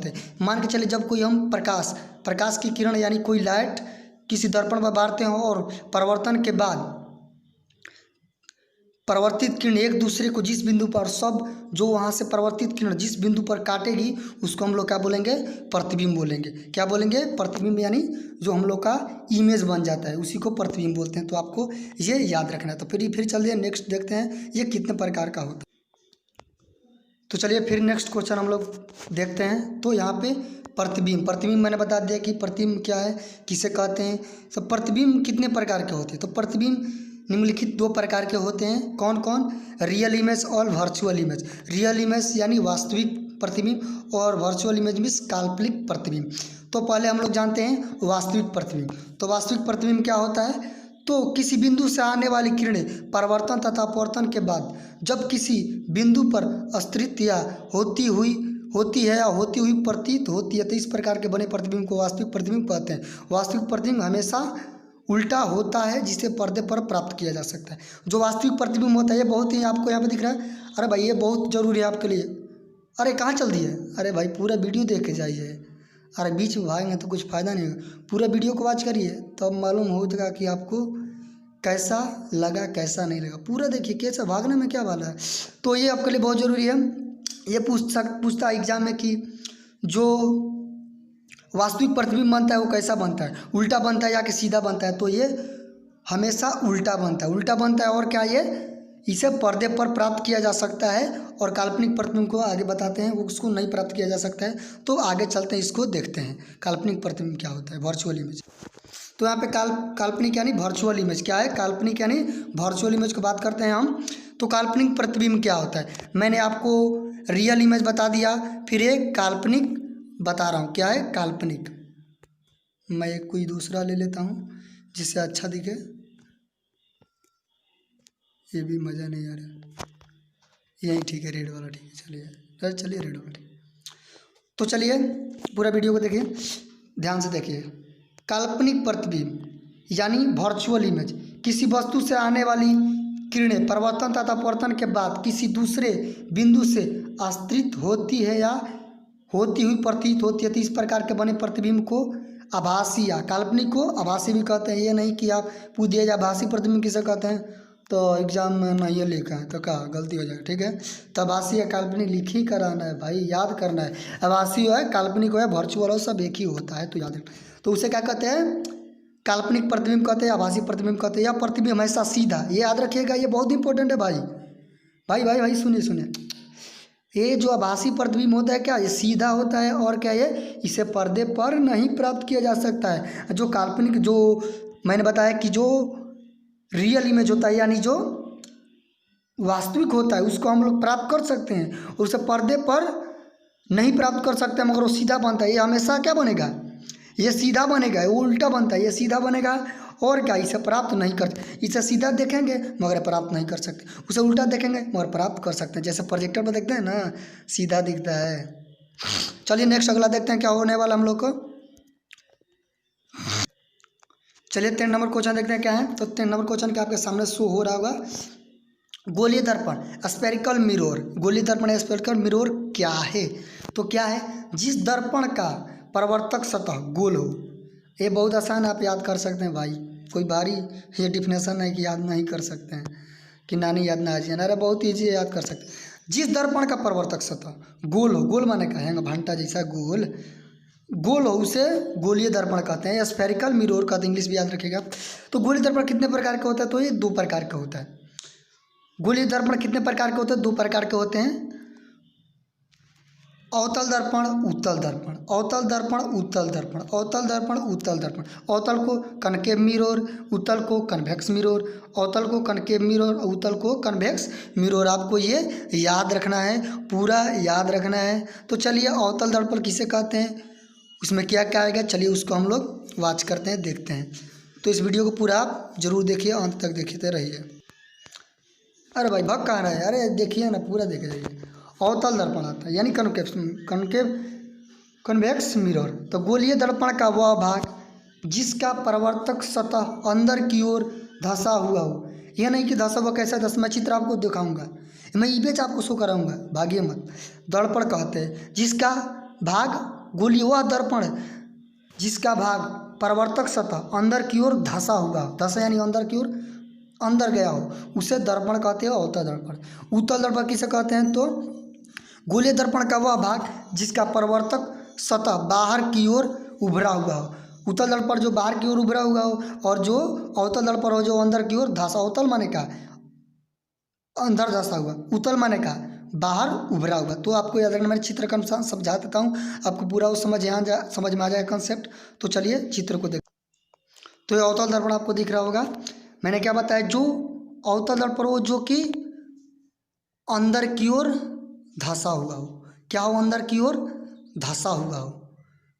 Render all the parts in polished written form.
होते हैं। मान के चलिए जब कोई हम प्रकाश की किरण यानी कोई लाइट किसी दर्पण पर मारते हो और परावर्तन के बाद परावर्तित किरण एक दूसरे को जिस बिंदु पर सब जो वहाँ से परावर्तित किरण जिस बिंदु पर काटेगी उसको हम लोग क्या बोलेंगे, प्रतिबिंब बोलेंगे। क्या बोलेंगे, प्रतिबिंब, यानी जो हम लोग का इमेज बन जाता है उसी को प्रतिबिंब बोलते हैं। तो आपको ये याद रखना है। तो फिर चलिए नेक्स्ट देखते हैं ये कितने प्रकार का होता है। तो चलिए फिर नेक्स्ट क्वेश्चन हम लोग देखते हैं। तो यहाँ पे प्रतिबिंब मैंने बता दिया कि प्रतिबिंब क्या है, किसे कहते हैं। तो प्रतिबिंब कितने प्रकार के होते हैं। तो प्रतिबिंब निम्नलिखित 2 प्रकार के होते हैं। कौन कौन, रियल इमेज और वर्चुअल इमेज। रियल इमेज यानी वास्तविक प्रतिबिंब और वर्चुअल इमेज मीन्स काल्पनिक प्रतिबिंब। तो पहले हम लोग जानते हैं वास्तविक प्रतिबिंब। तो वास्तविक प्रतिबिंब क्या होता है, तो किसी बिंदु से आने वाली किरणें परावर्तन तथा अपवर्तन के बाद जब किसी बिंदु पर अस्थित या होती हुई प्रतीत होती है तो इस प्रकार के बने प्रतिबिंब को वास्तविक प्रतिबिंब कहते हैं। वास्तविक प्रतिबिंब हमेशा उल्टा होता है जिसे पर्दे पर प्राप्त किया जा सकता है। जो वास्तविक प्रतिबिंब होता है ये बहुत ही आपको यहाँ पे दिख रहा है। अरे भाई ये बहुत जरूरी है आपके लिए। अरे कहाँ चल दिए, अरे भाई पूरा वीडियो देख के जाइए। अरे बीच में भागेंगे तो कुछ फ़ायदा नहीं होगा। पूरा वीडियो को वॉच करिए तब मालूम हो जाएगा कि आपको कैसा लगा कैसा नहीं लगा। पूरा देखिए कैसा भागने में क्या वाला है। तो ये आपके लिए बहुत ज़रूरी है। ये पूछता एग्जाम में कि जो वास्तविक प्रतिबिंब बनता है वो कैसा बनता है, उल्टा बनता है या कि सीधा बनता है। तो ये हमेशा उल्टा बनता है। और क्या ये इसे पर्दे पर प्राप्त किया जा सकता है और काल्पनिक प्रतिबिंब को आगे बताते हैं उसको नहीं प्राप्त किया जा सकता है। तो आगे चलते हैं, इसको देखते हैं काल्पनिक प्रतिबिंब क्या होता है, वर्चुअल इमेज। तो यहाँ पे काल्पनिक यानी वर्चुअल इमेज क्या है, काल्पनिक यानी वर्चुअल इमेज की बात करते हैं हम। तो काल्पनिक प्रतिबिंब क्या होता है, मैंने आपको रियल इमेज बता दिया, फिर एक काल्पनिक बता रहा हूँ। क्या है काल्पनिक, मैं एक कोई दूसरा ले लेता हूँ जिससे अच्छा दिखे। ये भी मज़ा नहीं आ रहा, यही ठीक है, रेड वाला ठीक है। चलिए रेड वाला ठीक। तो चलिए पूरा वीडियो को देखिए, ध्यान से देखिए। काल्पनिक प्रतिबिंब यानी वर्चुअल इमेज किसी वस्तु से आने वाली किरणें परावर्तन तथा अपवर्तन के बाद किसी दूसरे बिंदु से अस्थित होती है या होती हुई प्रतीत होती है। तो इस प्रकार के बने प्रतिबिंब को आभासी या काल्पनिक को आभासी भी कहते हैं। ये नहीं कि आप पूछ दिए आभासी प्रतिबिंब किसे कहते हैं तो एग्जाम में नहीं लिखा है तो क्या गलती हो जाएगा, ठीक है। तो आभासी या काल्पनिक लिख ही कराना है भाई, याद करना है। आभासी हो है, काल्पनिक हो है, वर्चुअल हो, सब एक ही होता है, तो याद रखना। तो उसे क्या कहते हैं, काल्पनिक प्रतिबिंब कहते हैं, आभासी प्रतिबिंब कहते हैं। या प्रतिबिंब हमेशा सीधा, ये याद रखिएगा, ये बहुत इंपॉर्टेंट है भाई। भाई सुनिए, ये जो आभासी प्रतिबिंब होता है क्या, ये सीधा होता है और क्या ये इसे पर्दे पर नहीं प्राप्त किया जा सकता है। जो काल्पनिक, जो मैंने बताया कि जो रियल इमेज होता है यानी जो वास्तविक होता है उसको हम लोग प्राप्त कर सकते हैं, उसे पर्दे पर नहीं प्राप्त कर सकते हैं, मगर वो सीधा बनता है। ये हमेशा क्या बनेगा, ये सीधा बनेगा, वो उल्टा बनता है, ये सीधा बनेगा और क्या इसे प्राप्त नहीं कर, इसे सीधा देखेंगे मगर प्राप्त नहीं कर सकते, उसे उल्टा देखेंगे मगर प्राप्त कर सकते हैं। जैसे प्रोजेक्टर पर देखते हैं ना, सीधा दिखता है। चलिए नेक्स्ट अगला देखते हैं क्या होने वाला हम लोग को। चलिए 3 नंबर क्वेश्चन देखते हैं क्या है। तो 3 नंबर क्वेश्चन क्या आपके सामने शो हो रहा होगा। गोलीय दर्पण स्फेरिकल मिरर, गोलीय दर्पण स्फेरिकल मिरर क्या है। तो क्या है, जिस दर्पण का परावर्तक सतह गोल हो। ये बहुत आसान, आप याद कर सकते हैं भाई, कोई भारी ये डिफिनेशन है कि याद नहीं कर सकते हैं कि नानी याद ना आ जाए। अरे बहुत ईजी है, याद कर सकते हैं। जिस दर्पण का परावर्तक सतह गोल हो, गोल माने का है भंटा जैसा गोल हो, उसे गोलीय दर्पण कहते हैं, स्फेरिकल मिरर कहते हैं, इंग्लिश भी याद रखिएगा। तो गोलीय दर्पण कितने प्रकार का होता है, तो ये 2 प्रकार का होता है। गोलीय दर्पण कितने प्रकार के होते हैं, 2 प्रकार के होते हैं। अवतल दर्पण, उत्तल दर्पण, अवतल दर्पण, उत्तल दर्पण, अवतल दर्पण, उत्तल दर्पण। अवतल को कनकेव मिरर, उत्तल को कन्वेक्स मिरर, अवतल को कनकेव मिरर, उत्तल को कन्वेक्स मिरर। आपको ये याद रखना है, पूरा याद रखना है। तो चलिए अवतल दर्पण किसे कहते हैं, उसमें क्या क्या आएगा, चलिए उसको हम लोग वॉच करते हैं, देखते हैं। तो इस वीडियो को पूरा आप जरूर देखिए, अंत तक देखते रहिए। अरे भाई भग कहाँ रहा है, अरे देखिए ना, पूरा देखे जाइए। अवतल दर्पण आता है यानी कन्वेक्स मिरर। तो गोलीय दर्पण का वह भाग जिसका परावर्तक सतह अंदर की ओर धंसा हुआ हो। यह नहीं कि धंसा हुआ कैसा धंसा, मैं चित्र आपको दिखाऊंगा, मैं इमेज आपको शो कराऊंगा, भागिए मत। दर्पण कहते हैं जिसका भाग गोलीय वह दर्पण जिसका भाग परावर्तक सतह अंदर की ओर धंसा हुआ, धंसा यानी अंदर की ओर अंदर गया हो, उसे दर्पण कहते हैं अवतल दर्पण। उत्तल दर्पण किसे कहते हैं? तो गोलीय दर्पण का वह भाग जिसका परावर्तक सतह बाहर की ओर उभरा हुआ हो। उत्तल दर्पण जो बाहर की ओर उभरा हुआ हो और जो अवतल दर्पण हो जो अंदर की ओर धंसा। अवतल माने का अंदर धंसा हुआ, उत्तल माने का बाहर उभरा हुआ। तो आपको याद रखना, मैं चित्र का अनुसार समझा देता हूँ, आपको पूरा वो समझ में आ जाएगा कंसेप्ट। तो चलिए चित्र को देख। तो ये अवतल दर्पण आपको दिख रहा होगा। मैंने क्या बताया, जो अवतल दर्पण हो जो कि अंदर की ओर धंसा हुआ हो। क्या हो? अंदर की ओर धंसा हुआ हो।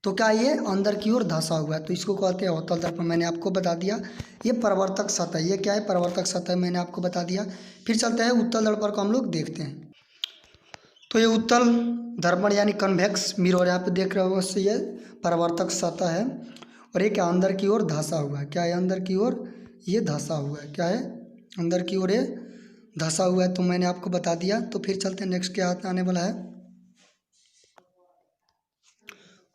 तो क्या ये अंदर की ओर धंसा हुआ है, तो इसको कहते हैं अवतल दर्पण। मैंने आपको बता दिया। ये परावर्तक सतह, ये क्या है? परावर्तक सतह, मैंने आपको बता दिया। फिर चलते हैं उत्तल दर्पण को हम लोग देखते हैं। तो ये उत्तल दर्पण यानी कन्वेक्स मिरर यहाँ पे देख रहे हो, उससे ये परावर्तक सतह है और ये क्या अंदर की ओर धंसा हुआ है। क्या है? अंदर की ओर ये धंसा हुआ है। क्या है? अंदर की ओर ये धंसा हुआ है। तो मैंने आपको बता दिया। तो फिर चलते हैं नेक्स्ट क्या आने वाला है।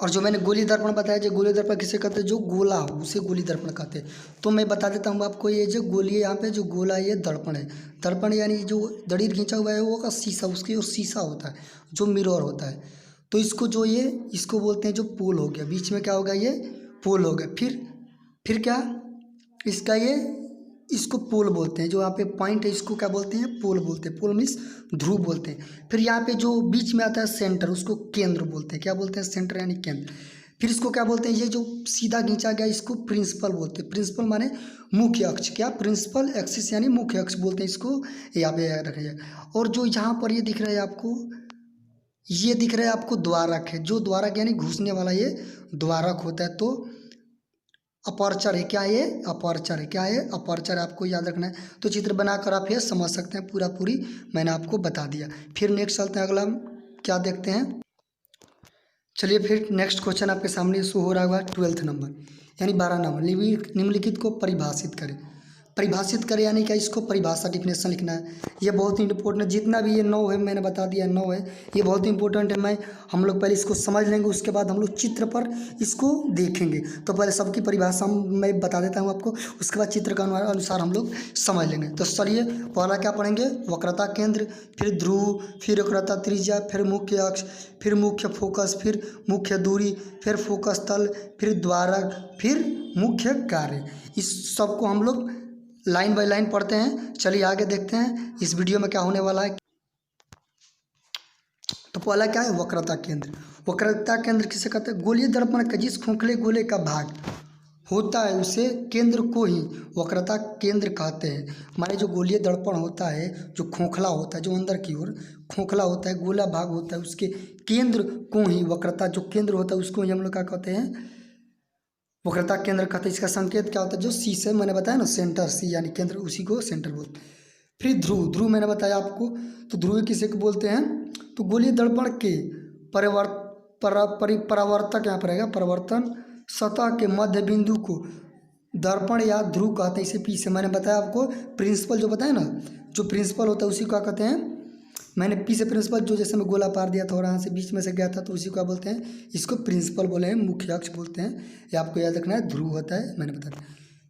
और जो मैंने गोलीय दर्पण बताया, जो गोलीय दर्पण किसे कहते हैं? जो गोला हो उसे गोलीय दर्पण कहते हैं। तो मैं बता देता हूँ आपको, ये जो गोलीय यहाँ पे जो गोला ये दर्पण है। दर्पण यानी जो दड़ीर खींचा हुआ है वो का शीशा, उसकी और शीशा होता है जो मिरर होता है। तो इसको जो ये इसको बोलते हैं जो पोल हो गया, बीच में क्या होगा? ये पोल हो गया। फिर क्या इसका ये इसको पोल बोलते हैं। जो यहाँ पे पॉइंट है इसको क्या बोलते हैं? पोल बोलते हैं। पोल मीन्स ध्रुव बोलते हैं। फिर यहाँ पे जो बीच में आता है सेंटर, उसको केंद्र बोलते हैं। क्या बोलते हैं? सेंटर यानी केंद्र। फिर इसको क्या बोलते हैं? ये जो सीधा खींचा गया इसको प्रिंसिपल बोलते हैं। प्रिंसिपल माने मुख्य अक्ष। क्या? प्रिंसिपल एक्सिस यानी मुख्य अक्ष बोलते हैं इसको, यहाँ पे याद रखिए। और जो यहाँ पर ये दिख रहा है आपको, ये दिख रहा है आपको द्वारक है। जो द्वारक यानी घुसने वाला ये द्वारक होता है। तो अपर्चर है। क्या है? ये अपर्चर है। क्या है? अपर्चर आपको याद रखना है। तो चित्र बनाकर आप ये समझ सकते हैं पूरी मैंने आपको बता दिया। फिर नेक्स्ट चलते हैं, अगला क्या देखते हैं। चलिए फिर नेक्स्ट क्वेश्चन आपके सामने शो हो रहा होगा 12th नंबर यानी 12 नंबर। निम्नलिखित को परिभाषित करें। परिभाषित करें यानी क्या? इसको परिभाषा डिफिनेशन लिखना है। ये बहुत ही इंपॉर्टेंट है। जितना भी ये 9 है मैंने बता दिया 9 है, ये बहुत ही इंपॉर्टेंट है। हम लोग पहले इसको समझ लेंगे, उसके बाद हम लोग चित्र पर इसको देखेंगे। तो पहले सबकी परिभाषा मैं बता देता हूँ आपको, उसके बाद चित्र का अनुसार हम लोग समझ लेंगे। तो चलिए पहला क्या पढ़ेंगे? वक्रता केंद्र, फिर ध्रुव, फिर वक्रता त्रिज्या, फिर मुख्य अक्ष, फिर मुख्य फोकस, फिर मुख्य दूरी, फिर फोकस तल, फिर द्वारक, फिर मुख्य कार्य। इस सबको हम लोग लाइन बाय लाइन पढ़ते हैं। चलिए आगे देखते हैं इस वीडियो में क्या होने वाला है। तो पहला क्या है? वक्रता केंद्र। वक्रता केंद्र किसे कहते हैं? गोलीय दर्पण का जिस खोखले गोले का भाग होता है उसे केंद्र को ही वक्रता केंद्र कहते हैं। माने जो गोलीय दर्पण होता है, जो खोखला होता है, जो अंदर की ओर खोखला होता है, गोला भाग होता है, उसके केंद्र को ही वक्रता जो केंद्र होता है उसको ही हम लोग क्या कहते हैं? वक्रता केंद्र कहते हैं। इसका संकेत क्या होता है? जो सी से मैंने बताया ना, सेंटर, सी यानी केंद्र, उसी को सेंटर बोलते हैं। फिर ध्रुव, ध्रुव मैंने बताया आपको। तो ध्रुव किसे को बोलते हैं? तो गोलीय दर्पण के परावर्तक यहाँ पर रहेगा, परिवर्तन सतह के मध्य बिंदु को दर्पण या ध्रुव कहते हैं। इसे पीछे मैंने बताया आपको प्रिंसिपल जो बताया ना, जो प्रिंसिपल होता है उसी को क्या कहते हैं? मैंने पी से प्रिंसिपल, जो जैसे मैं गोला पार दिया था और यहाँ से बीच में से गया था तो उसी को क्या बोलते हैं? इसको प्रिंसिपल बोले हैं, मुख्य अक्ष बोलते हैं। ये आपको याद रखना है, ध्रुव होता है, मैंने बता दिया।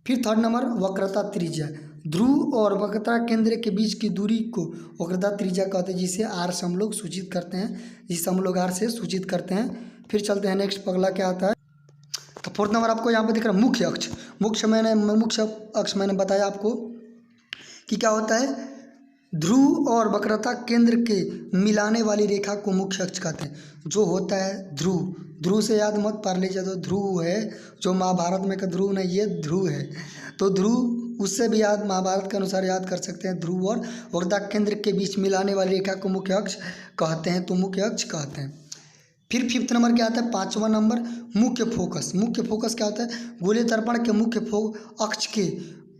फिर थर्ड नंबर वक्रता त्रिज्या। ध्रुव और वक्रता केंद्र के बीच की दूरी को वक्रता त्रिज्या कहते हैं, जिसे आर से हम लोग सूचित करते हैं। फिर चलते हैं नेक्स्ट, अगला क्या आता है। तो फोर्थ नंबर आपको यहाँ पे दिख रहा है मुख्य अक्ष। मुख्य अक्ष मैंने बताया आपको कि क्या होता है? ध्रुव और वक्रता केंद्र के मिलाने वाली रेखा को मुख्य अक्ष कहते हैं। जो होता है ध्रुव, ध्रुव से याद मत पार लीजिए, तो ध्रुव है जो महाभारत में का ध्रुव नहीं, ये ध्रुव है। तो ध्रुव उससे भी याद, महाभारत के अनुसार याद कर सकते हैं। ध्रुव और वक्रता केंद्र के बीच मिलाने वाली रेखा को मुख्य अक्ष कहते हैं। तो मुख्य अक्ष कहते हैं। फिर फिफ्थ नंबर क्या आता है? 5वां नंबर मुख्य फोकस। मुख्य फोकस क्या होता है? गोलीय दर्पण के मुख्य अक्ष के,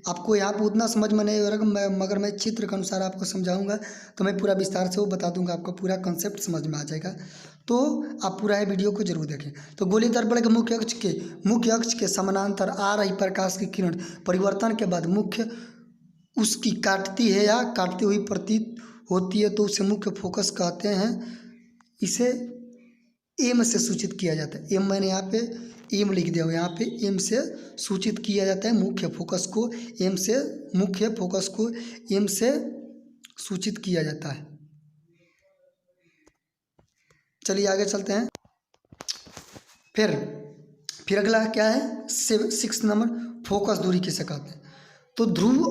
आपको यहाँ पर उतना समझ में नहीं होगा, मगर मैं चित्र के अनुसार आपको समझाऊंगा तो मैं पूरा विस्तार से वो बता दूंगा, आपको पूरा कंसेप्ट समझ में आ जाएगा। तो आप पूरा ये वीडियो को जरूर देखें। तो गोलीय दर्पण के मुख्य अक्ष के समानांतर आ रही प्रकाश की किरण परिवर्तन के बाद मुख्य उसकी काटती है या काटती हुई प्रतीत होती है, तो उसे मुख्य फोकस कहते हैं। इसे एम से सूचित किया जाता है। एम मैंने यहाँ पे एम लिख दिया हुआ, यहाँ पे एम से सूचित किया जाता है मुख्य फोकस को, एम से मुख्य फोकस को एम से सूचित किया जाता है। चलिए आगे चलते हैं। फिर अगला क्या है, 6 नंबर, फोकस दूरी किसे कहते हैं। तो ध्रुव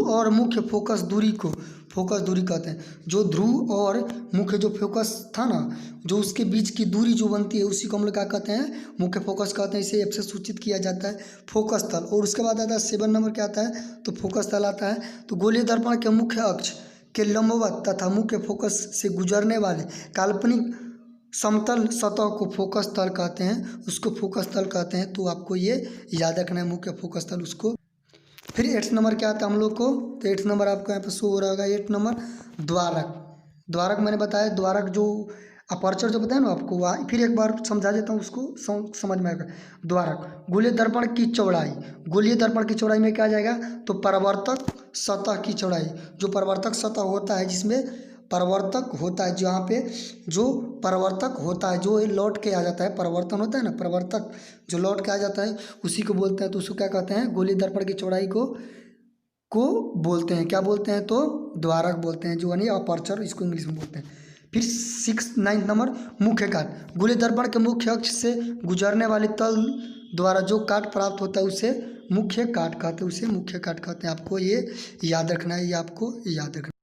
और मुख्य फोकस दूरी को फोकस दूरी कहते हैं। जो ध्रुव और मुख्य जो फोकस था ना, जो उसके बीच की दूरी जो बनती है उसी को हम लोग क्या कहते हैं, मुख्य फोकस कहते हैं। इसे एफ से सूचित किया जाता है फोकस तल। और उसके बाद आता है 7 नंबर क्या आता है, तो फोकस तल आता है। तो गोलीय दर्पण के मुख्य अक्ष के लंबवत तथा मुख्य फोकस से गुजरने वाले काल्पनिक समतल सतह को फोकस तल कहते हैं, उसको फोकस तल कहते हैं। तो आपको ये याद रखना है, मुख्य फोकस तल उसको। फिर 8 नंबर क्या आता है हम लोग को, तो 8 नंबर आपको यहाँ पे शो हो रहा होगा। 8 नंबर द्वारक मैंने बताया, द्वारक जो अपर्चर जो बताया ना आपको, वहाँ फिर एक बार समझा देता हूँ, उसको समझ में आएगा। द्वारक गोलीय दर्पण की चौड़ाई में क्या आ जाएगा, तो परावर्तक सतह की चौड़ाई। जो परावर्तक सतह होता है, जिसमें परावर्तक होता है, जहाँ पे जो परावर्तक होता है, जो लौट के आ जाता है, परावर्तन होता है ना, परावर्तक जो लौट के आ जाता है उसी को बोलते हैं। तो उसको क्या कहते हैं, गोलीय दर्पण की चौड़ाई को बोलते हैं, क्या बोलते हैं, तो द्वारक बोलते हैं, जो यानी अपर्चर, इसको इंग्लिश में बोलते हैं। फिर 9 नंबर मुख्य काट। गोलीय दर्पण के मुख्य अक्ष से गुजरने वाले तल द्वारा जो काट प्राप्त होता है उसे मुख्य काट कहते हैं, आपको ये याद रखना है, ये आपको याद रखना है।